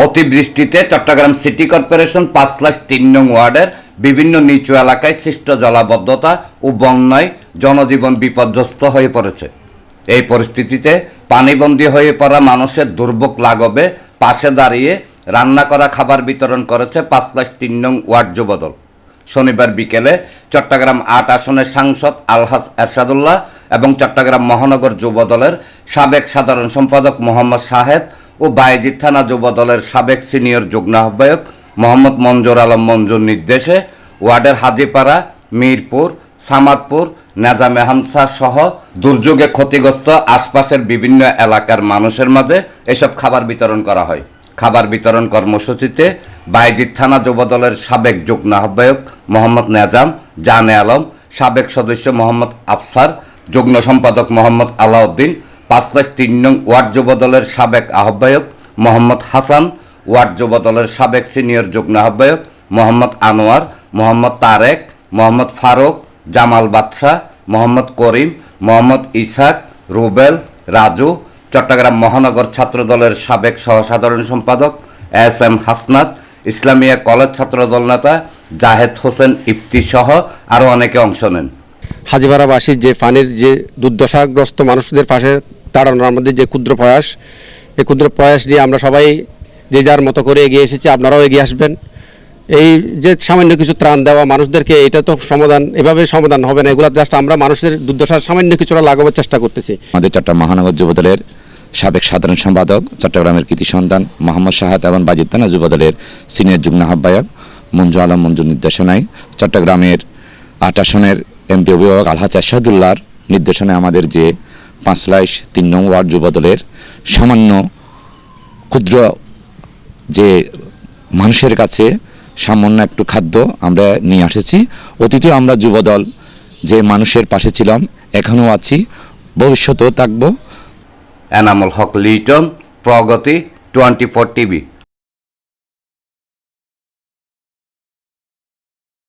অতিবৃষ্টিতে Chittagong city corporation ৫/৩ নং ওয়ার্ডের বিভিন্ন নিচু এলাকায় সৃষ্ট জলাবদ্ধতা ও বন্যায় জনজীবন বিপর্যস্ত হয়ে পড়েছে। এই পরিস্থিতিতে পানিবন্দী হয়ে পড়া মানুষের দুর্ভোগ লাঘবে পাশে দাঁড়িয়ে রান্না করা খাবার বিতরণ করেছে ৫/৩ নং ওয়ার্ড যুবদল। শনিবার বিকেলে চট্টগ্রাম ৮ আসনের সাংসদ আলহাজ এরশাদুল্লাহ এবং চট্টগ্রাম মহানগর যুবদলের সাবেক সাধারণ সম্পাদক মোহাম্মদ শাহেদ ও বায়েজিদ থানা যুবদলের সাবেক সিনিয়র যুগ্ম আহ্বায়ক মোহাম্মদ মঞ্জুর আলম মঞ্জুর নির্দেশে ওয়ার্ডের হাজীপাড়া, মিরপুর, সামাদপুর, নেজামে হামসা সহ দুর্যোগে ক্ষতিগ্রস্ত আশপাশের বিভিন্ন এলাকার মানুষের মাঝে এসব খাবার বিতরণ করা হয়। খাবার বিতরণ কর্মসূচিতে বায়েজিদ থানা যুবদলের সাবেক যুগ্ম আহ্বায়ক মোহাম্মদ নেজাম জানে আলম, সাবেক সদস্য মোহাম্মদ আফসার, যুগ্ম সম্পাদক মোহাম্মদ আলাউদ্দিন, ৫/৩ নং ওয়ার্ড যুবদলের সাবেক আহ্বায়ক মোহাম্মদ হাসান, ওয়ার্ড যুবদলের সাবেক সিনিয়র যুগ্ম আহ্বায়ক মোহাম্মদ আনোয়ার, মোহাম্মদ তারেক, মোহাম্মদ ফারুক, জামাল বাদশাহ, মোহাম্মদ করিম, মোহাম্মদ ইসাক, রুবেল, রাজু, চট্টগ্রাম মহানগর ছাত্রদলের সাবেক সহসাধারণ সম্পাদক এস.এম. হাসনাত, ইসলামিয়া কলেজ ছাত্রদল নেতা জাহেদ হোসেন ইফতি সহ আরও অনেকে অংশ নেন। হাজীপাড়াবাসীর যে পানির যে দুর্দশাগ্রস্ত মানুষদের পাশে দাঁড়ানোর আমাদের যে ক্ষুদ্র প্রয়াস, এই ক্ষুদ্র প্রয়াস নিয়ে আমরা সবাই যে যার মতো করে এগিয়ে এসেছি, আপনারাও এগিয়ে আসবেন। এই যে সামান্য কিছু ত্রাণ দেওয়া মানুষদেরকে, এটা তো সমাধান, এভাবে সমাধান হবে না। এগুলো জাস্ট আমরা মানুষের দুর্দশার সামান্য কিছুটা লাঘবের চেষ্টা করতেছি। আমাদের চট্টগ্রাম মহানগর যুবদলের সাবেক সাধারণ সম্পাদক, চট্টগ্রামের কৃতি সন্তান মোহাম্মদ শাহেদ এবং বায়েজিদ থানা যুবদলের সিনিয়র যুগ্ম আহ্বায়ক মঞ্জুর আলম মঞ্জুর নির্দেশনায় চট্টগ্রামের ৮ আসনের এমপি অভিভাবক আলহাজ এরশাদুল্লাহর নির্দেশনায় আমাদের যে ৫/৩ নং ওয়ার্ড যুবদলের সামান্য ক্ষুদ্র যে মানুষের কাছে সামান্য একটু খাদ্য আমরা নিয়ে এসেছি। অতীতেও আমরা যুবদল যে মানুষের পাশে ছিলাম, এখনও আছি, ভবিষ্যতেও থাকব। এনামুল হক লিটন, প্রগতি 24 টিভি।